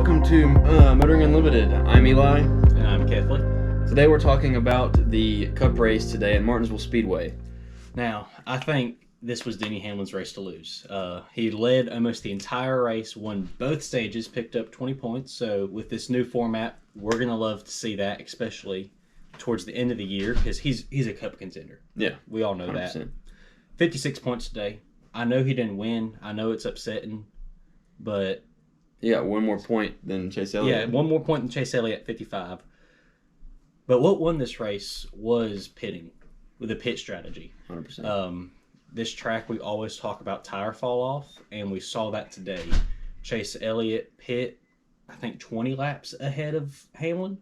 welcome to Motoring Unlimited. I'm Eli. And I'm Kathleen. Today we're talking about the Cup race today at Martinsville Speedway. Now, I think this was Denny Hamlin's race to lose. He led almost the entire race, won both stages, picked up 20 points. So with this new format, we're going to love to see that, especially towards the end of the year, because he's a Cup contender. Yeah. We all know 100%. that. 56 points today. I know he didn't win. I know it's upsetting, but... He got one more point than Chase Elliott. Yeah, one more point than Chase Elliott at 55. But what won this race was pitting, with a pit strategy. 100%. This track, we always talk about tire fall off, and we saw that today. Chase Elliott pit, I think, 20 laps ahead of Hamlin.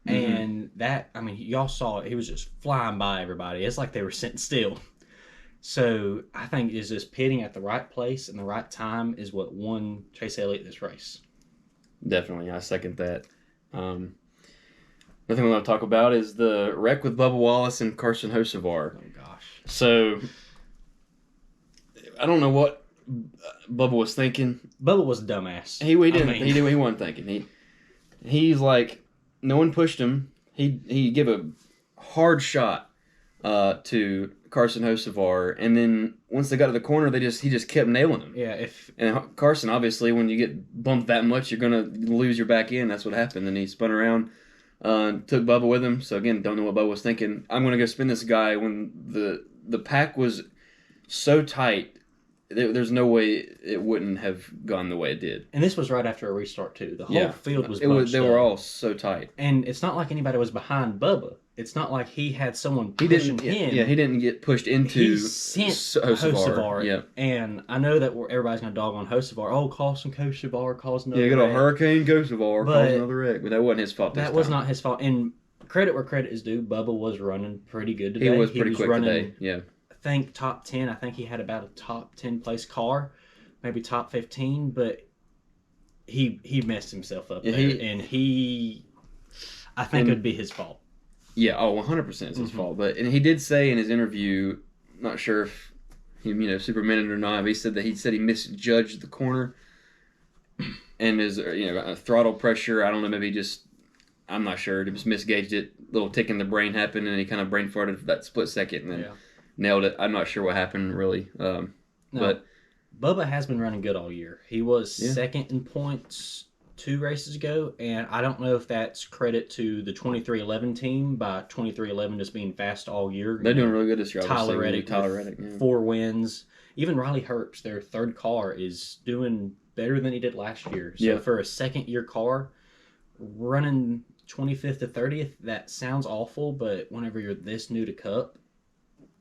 Mm-hmm. And that, I mean, y'all saw it. He was just flying by everybody. It's like they were sitting still. So I think is just pitting at the right place and the right time is what won Chase Elliott this race. Definitely, I second that. Another thing we want to talk about is the wreck with Bubba Wallace and Carson Hocevar. Oh, gosh. So, I don't know what Bubba was thinking. Bubba was a dumbass. He wasn't thinking. He's like, no one pushed him. He gave a hard shot to Carson Hocevar, and then once they got to the corner, he just kept nailing him. Yeah, and Carson, obviously, when you get bumped that much, you're gonna lose your back end. That's what happened. And he spun around, took Bubba with him. So again, don't know what Bubba was thinking. I'm gonna go spin this guy when the pack was so tight. There's no way it wouldn't have gone the way it did. And this was right after a restart too. The whole field was bunched They up. were all so tight. And it's not like anybody was behind Bubba. It's not like he had someone pushing him. Yeah, he didn't get pushed into He sent Hocevar. Yeah. And I know that everybody's going to dog on Hocevar. Oh, Carson Hocevar caused another wreck. Yeah, wreck. Hurricane Hocevar caused another wreck. But that wasn't his fault. That was not his fault. And credit where credit is due, Bubba was running pretty good today. He was pretty quick today. Yeah. I think top 10. I think he had about a top 10 place car, maybe top 15. But he messed himself up there. I think it would be his fault. Yeah, 100% it's his fault. And he did say in his interview, not sure if he supermined it or not, but he said he misjudged the corner and his throttle pressure. I don't know, maybe I'm not sure. He just misgauged it. Little tick in the brain happened, and he kind of brain farted for that split second, and then nailed it. I'm not sure what happened really, but Bubba has been running good all year. He was second in points 2 races ago, and I don't know if that's credit to the 2311 team by 2311 just being fast all year. They're doing really good this year. Tyler Reddick, 4 wins. Even Riley Herbst, their third car, is doing better than he did last year. So for a second-year car, running 25th to 30th, that sounds awful, but whenever you're this new to Cup.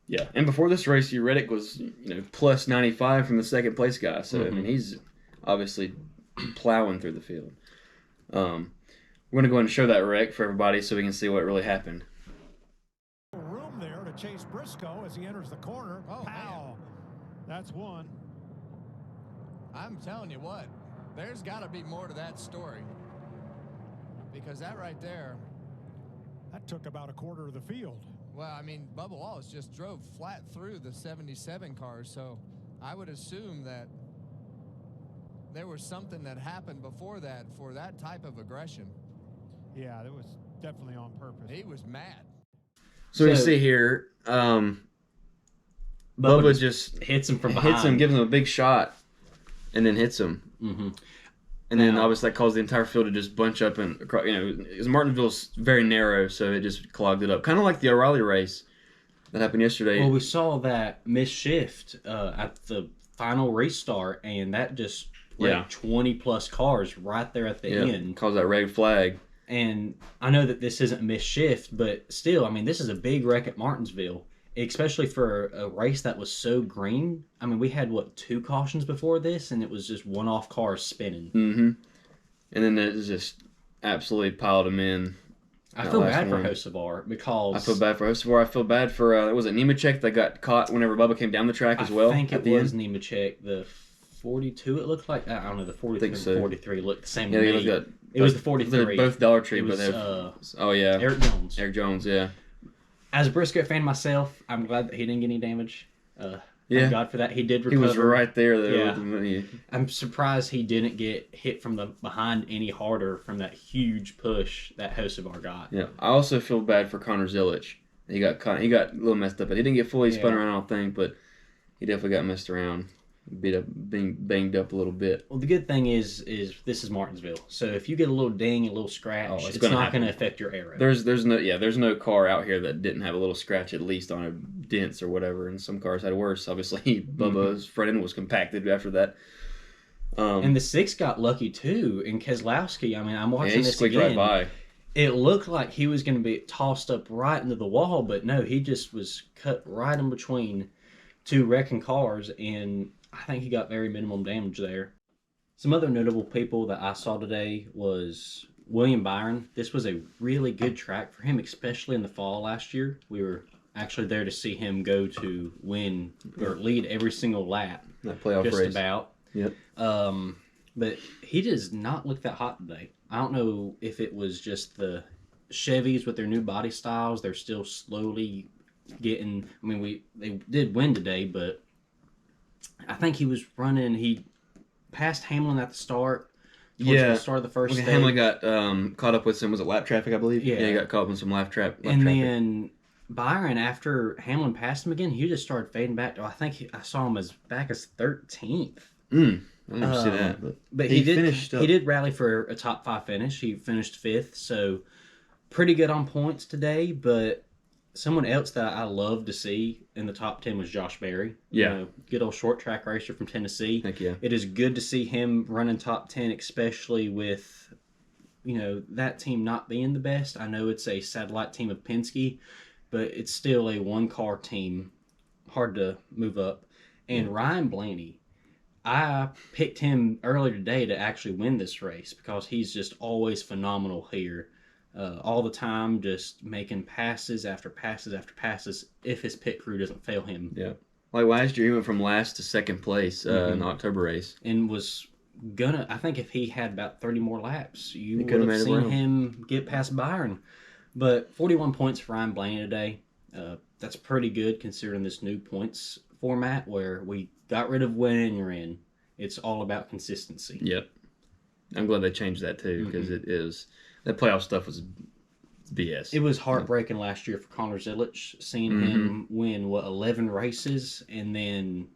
Yeah, and before this race, Reddick was plus 95 from the second place guy. So I mean, he's obviously plowing through the field. We're going to go ahead and show that wreck for everybody so we can see what really happened. Room there to chase Briscoe as he enters the corner. Oh, pow! That's one. I'm telling you what, there's got to be more to that story. Because that right there... That took about a quarter of the field. Well, I mean, Bubba Wallace just drove flat through the 77 cars, so I would assume that there was something that happened before that for that type of aggression. Yeah, it was definitely on purpose. He was mad. So we see here, Bubba just hits him from behind. Gives him a big shot, and then hits him. Mm-hmm. And then obviously that caused the entire field to just bunch up and because Martinsville's very narrow, so it just clogged it up. Kind of like the O'Reilly race that happened yesterday. Well, we saw that misshift at the final restart, and that just 20 plus cars right there at the end. Caused that red flag. And I know that this isn't misshift, but still, I mean, this is a big wreck at Martinsville, especially for a race that was so green. I mean, we had, 2 cautions before this, and it was just one-off cars spinning. Mm-hmm. And then it just absolutely piled them in. I feel bad for Hocevar because... I feel bad for Hocevar. I feel bad for, was it Nemechek that got caught whenever Bubba came down the track as well? I think it was Nemechek. The 42, it looked like... I don't know, the 42 and the 43 looked the same to me. It was the 43. They're both Dollar Tree, but they're... Eric Jones. Eric Jones, yeah. As a Briscoe fan myself, I'm glad that he didn't get any damage. Yeah. Thank God for that. He did recover. He was right there, though. Yeah. With the money. I'm surprised he didn't get hit from the behind any harder from that huge push that Hocevar got. Yeah. I also feel bad for Connor Zilic. He got a little messed up. He didn't get fully spun around, I don't think, but he definitely got messed around. Beat up, being banged up a little bit. Well, the good thing is this is Martinsville. So if you get a little ding, a little scratch, it's not going to affect your arrow. There's no car out here that didn't have a little scratch at least on a dents or whatever, and some cars had worse. Obviously, Bubba's front end was compacted after that. And the 6 got lucky too. And Keselowski, I mean, I'm watching he this squeaked again. right by. It looked like he was going to be tossed up right into the wall, but no, he just was cut right in between two wrecking cars, and I think he got very minimum damage there. Some other notable people that I saw today was William Byron. This was a really good track for him, especially in the fall last year. We were actually there to see him go to win or lead every single lap. That playoff just race. about. Yep. But he does not look that hot today. I don't know if it was just the Chevys with their new body styles. They're still slowly getting. I mean, they did win today, but I think he was running. He passed Hamlin at the start. The start of the first stage. Hamlin got caught up with some, was it lap traffic, I believe? Yeah. He got caught up with some lap traffic. And then Byron, after Hamlin passed him again, he just started fading back. I think I saw him as back as 13th. I didn't see that. But he did finished up. He did rally for a top 5 finish. He finished 5th, so pretty good on points today. But someone else that I love to see in the top 10 was Josh Berry. Yeah. You know, good old short track racer from Tennessee. Heck yeah. It is good to see him running top 10, especially with, you know, that team not being the best. I know it's a satellite team of Penske, but it's still a one-car team. Hard to move up. And Ryan Blaney, I picked him earlier today to actually win this race because he's just always phenomenal here. All the time, just making passes after passes after passes if his pit crew doesn't fail him. Yeah. Like last year, he went from last to second place in the October race. And was gonna, I think if he had about 30 more laps, you He would could've have made it seen around. him get past Byron. But 41 points for Ryan Blaney today. That's pretty good considering this new points format where we got rid of when you're in. It's all about consistency. Yep. I'm glad they changed that too because it is. That playoff stuff was BS. It was heartbreaking last year for Connor Zilic, seeing him win, 11 races, and then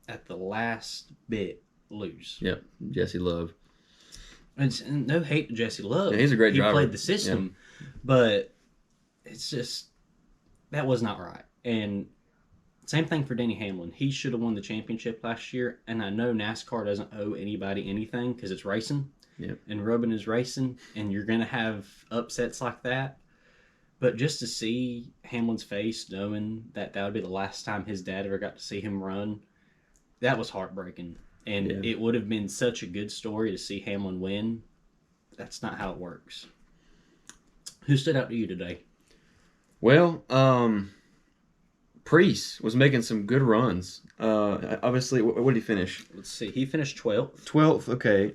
at the last bit lose. Yep. Jesse Love. And no hate to Jesse Love. Yeah, he's a great driver. He played the system, but it's just, that was not right. And same thing for Denny Hamlin. He should have won the championship last year, and I know NASCAR doesn't owe anybody anything because it's racing. Yep. And Robin is racing, and you're going to have upsets like that. But just to see Hamlin's face, knowing that would be the last time his dad ever got to see him run, that was heartbreaking. And it would have been such a good story to see Hamlin win. That's not how it works. Who stood out to you today? Well, Priest was making some good runs. Obviously, what did he finish? Let's see. He finished 12th. 12th. Okay.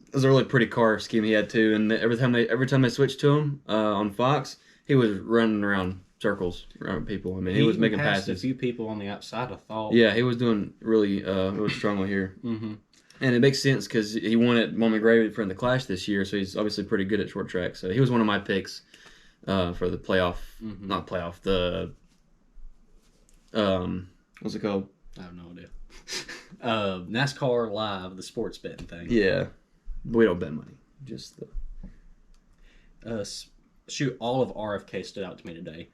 It was a really pretty car scheme he had too, and every time they switched to him on Fox, he was running around circles around people. I mean, he was making passed passes. a few people on the outside, I thought. Yeah, he was doing really strongly here. Mm-hmm. And it makes sense because he won at Mont McGrady for the Clash this year, so he's obviously pretty good at short track. So he was one of my picks for the playoff, not playoff, the what's it called? I have no idea. NASCAR Live, the sports betting thing. Yeah, but we don't bet money. Just the All of RFK stood out to me today.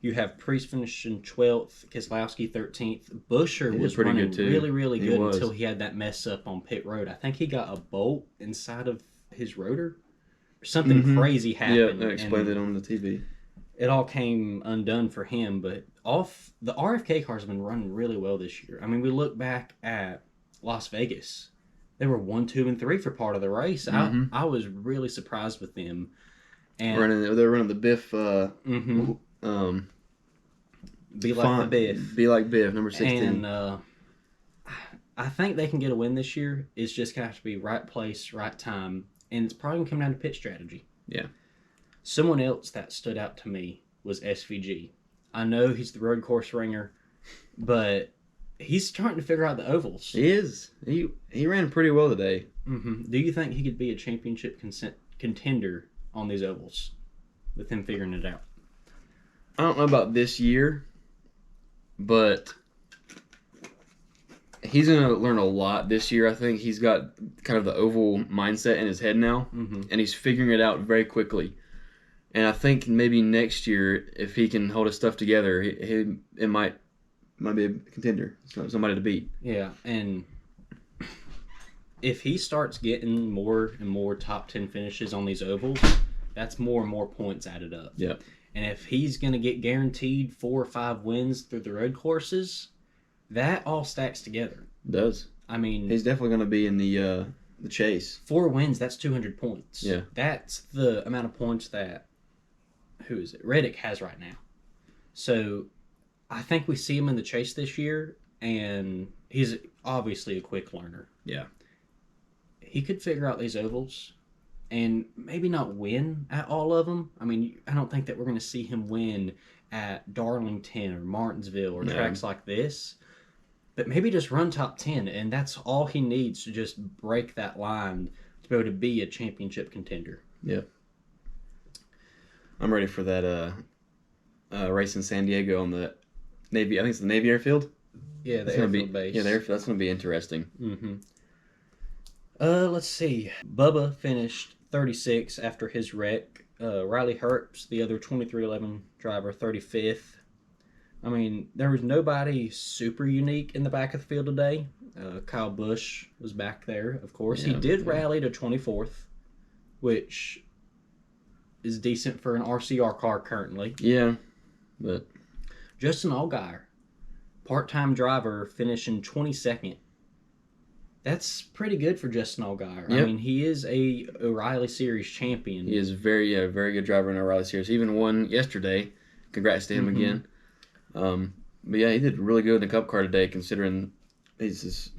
You have Priest finishing 12th, Keselowski 13th. Busher was pretty running good too. really, really He good was. until he had that mess up on pit road. I think he got a bolt inside of his rotor. Something crazy happened. Yeah, they explained it on the TV. It all came undone for him, but the RFK cars have been running really well this year. I mean, we look back at Las Vegas. They were 1, 2, and 3 for part of the race. I was really surprised with them. And They're running the Biff. Be like the Biff. Be like Biff, number 16. And I think they can get a win this year. It's just going to have to be right place, right time. And it's probably going to come down to pit strategy. Yeah. Someone else that stood out to me was SVG. I know he's the road course ringer, but he's starting to figure out the ovals. He is. He ran pretty well today. Do you think he could be a championship contender on these ovals with him figuring it out? I don't know about this year, but he's going to learn a lot this year. I think he's got kind of the oval mindset in his head now, and he's figuring it out very quickly. And I think maybe next year, if he can hold his stuff together, it might be a contender, somebody to beat. Yeah, and if he starts getting more and more top 10 finishes on these ovals, that's more and more points added up. Yeah. And if he's going to get guaranteed 4 or 5 wins through the road courses, that all stacks together. It does. I mean, he's definitely going to be in the chase. 4 wins, that's 200 points. Yeah. That's the amount of points that, who is it? Reddick has right now. So I think we see him in the chase this year, and he's obviously a quick learner. Yeah. He could figure out these ovals and maybe not win at all of them. I mean, I don't think that we're going to see him win at Darlington or Martinsville or tracks like this, but maybe just run top 10, and that's all he needs to just break that line to be able to be a championship contender. Yeah. I'm ready for that race in San Diego on the Navy. I think it's the Navy Airfield. Yeah, the airfield base. Yeah, that's going to be interesting. Mm-hmm. Let's see. Bubba finished 36 after his wreck. Riley Herbst, the other 2311 driver, 35th. I mean, there was nobody super unique in the back of the field today. Kyle Busch was back there, of course. He did rally to 24th, which is decent for an RCR car currently. Yeah, but Justin Allgaier, part-time driver, finishing 22nd. That's pretty good for Justin Allgaier. Yep. I mean, he is a O'Reilly Series champion. He is very good driver in O'Reilly Series. He even won yesterday. Congrats to him again. But yeah, he did really good in the Cup car today, considering was his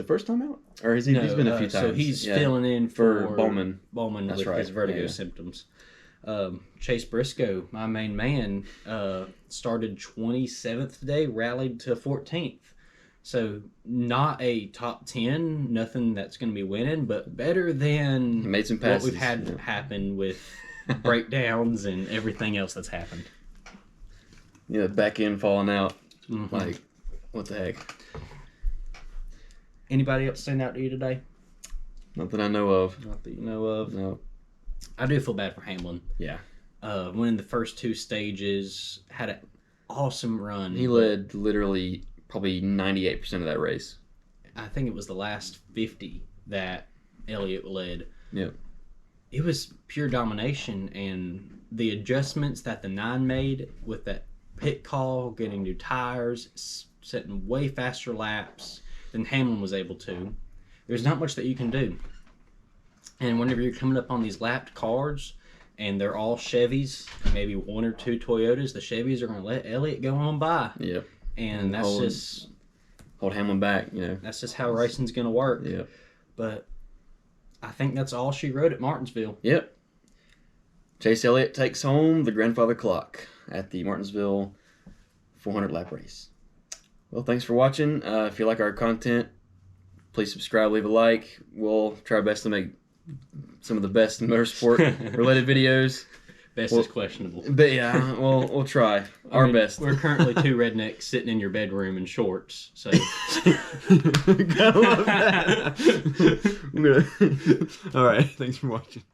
first time out, or he's been a few times. So he's filling in for Bowman. That's with his vertigo symptoms. Chase Briscoe, my main man, started 27th today, rallied to 14th. So not a top 10, nothing that's going to be winning, but better than made some passes. What we've had happen with breakdowns and everything else that's happened. Yeah, back end falling out. Like, what the heck? Anybody else stand out to you today? Not that I know of. Not that you know of. No. I do feel bad for Hamlin. Yeah. Winning the first 2 stages, had an awesome run. He led literally probably 98% of that race. I think it was the last 50 that Elliot led. Yeah. It was pure domination, and the adjustments that the 9 made with that pit call, getting new tires, setting way faster laps than Hamlin was able to. There's not much that you can do. And whenever you're coming up on these lapped cars, and they're all Chevys, maybe 1 or 2 Toyotas, the Chevys are going to let Elliot go on by. Yeah. And that's hold Hamlin back, That's just how racing's going to work. Yeah. But I think that's all she wrote at Martinsville. Yep. Chase Elliott takes home the grandfather clock at the Martinsville 400 lap race. Well, thanks for watching. If you like our content, please subscribe, leave a like. We'll try our best to make some of the best motorsport related videos. Best is questionable. But yeah, we'll try our best. We're currently 2 rednecks sitting in your bedroom in shorts. So Gotta love that. All right, thanks for watching.